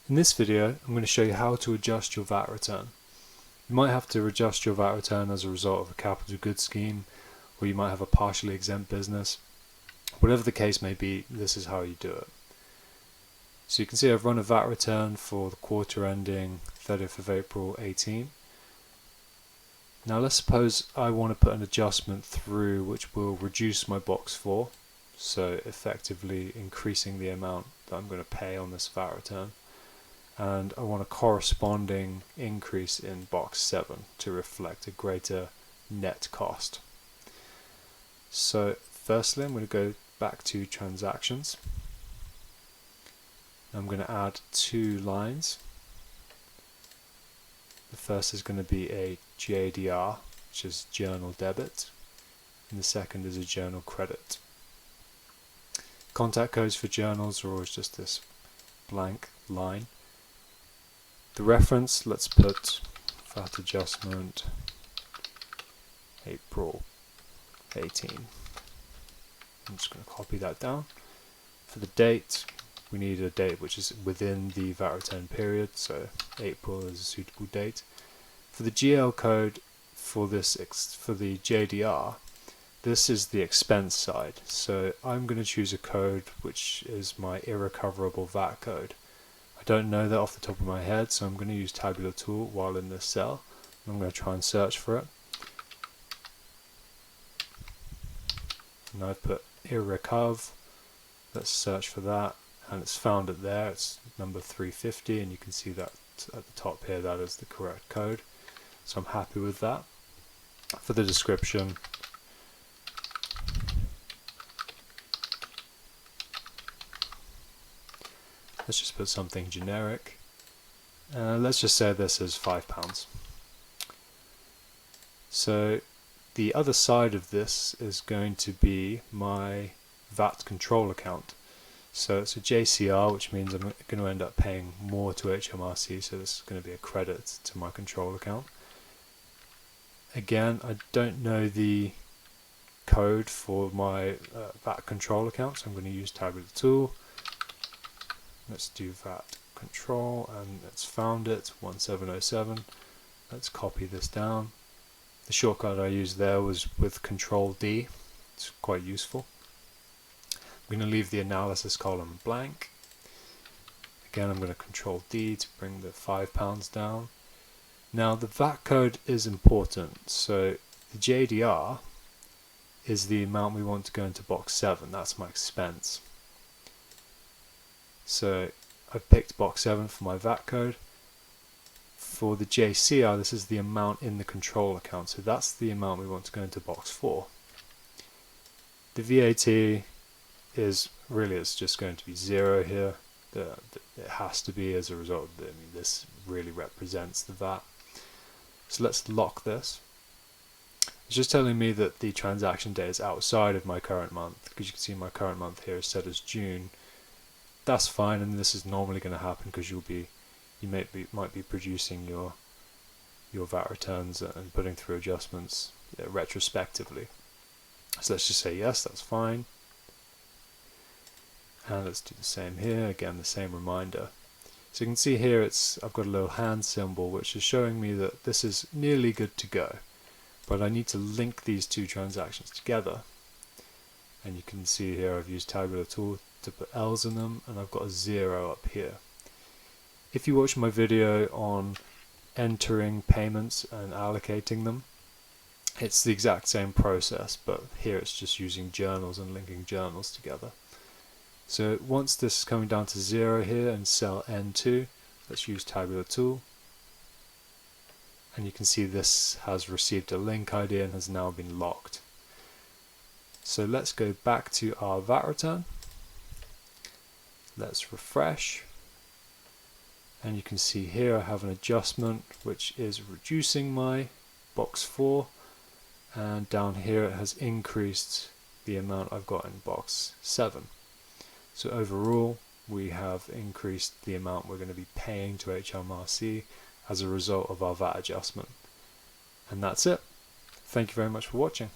In this video, I'm going to show you how to adjust your VAT return. You might have to adjust your VAT return as a result of a capital goods scheme, or you might have a partially exempt business. Whatever the case may be, this is how you do it. So you can see I've run a VAT return for the quarter ending 30th of April 18. Now let's suppose I want to put an adjustment through which will reduce my box 4, so effectively increasing the amount that I'm going to pay on this VAT return. And I want a corresponding increase in box 7 to reflect a greater net cost. So firstly, I'm going to go back to transactions. I'm going to add 2 lines. The first is going to be a JDR, which is journal debit, and the second is a journal credit. Contact codes for journals are always just this blank line. The reference, let's put VAT adjustment April 18. I'm just going to copy that down. For the date, we need a date which is within the VAT return period, so April is a suitable date. For the GL code for this for the JDR, this is the expense side, so I'm going to choose a code which is my irrecoverable VAT code. I don't know that off the top of my head, so I'm going to use Tabular tool while in this cell. I'm going to try and search for it. And I've put irrecov. Let's search for that, and it's found it there. It's number 350, and you can see that at the top here, that is the correct code. So I'm happy with that. For the description, let's just put something generic. Let's just say this is £5. So the other side of this is going to be my VAT control account. So it's a JCR, which means I'm going to end up paying more to HMRC, so this is going to be a credit to my control account. Again, I don't know the code for my VAT control account, so I'm going to use Tabular tool. Let's do VAT control, and it's found it, 1707. Let's copy this down. The shortcut I used there was with Control D. It's quite useful. I'm going to leave the analysis column blank. Again, I'm going to Control D to bring the £5 down. Now the VAT code is important, so the JDR is the amount we want to go into box 7. That's my expense. So I've picked box 7 for my VAT code. For the JCR, this is the amount in the control account, so that's the amount we want to go into box 4. The VAT is really, it's just going to be 0 here. It has to be as a result of this really represents the VAT. So let's lock this. It's just telling me that the transaction date is outside of my current month, because you can see my current month here is set as June. That's fine, and this is normally going to happen because you might be producing your VAT returns and putting through adjustments retrospectively. So let's just say yes, that's fine. And let's do the same here. Again, the same reminder. So you can see here I've got a little hand symbol which is showing me that this is nearly good to go. But I need to link these two transactions together. And you can see here I've used Tabular tool to put L's in them, and I've got a 0 up here. If you watch my video on entering payments and allocating them, it's the exact same process, but here it's just using journals and linking journals together. So once this is coming down to 0 here in cell N2, let's use Tabular tool. And you can see this has received a link ID and has now been locked. So let's go back to our VAT return. Let's refresh. And you can see here I have an adjustment which is reducing my box 4. And down here it has increased the amount I've got in box 7. So overall, we have increased the amount we're going to be paying to HMRC as a result of our VAT adjustment. And that's it. Thank you very much for watching.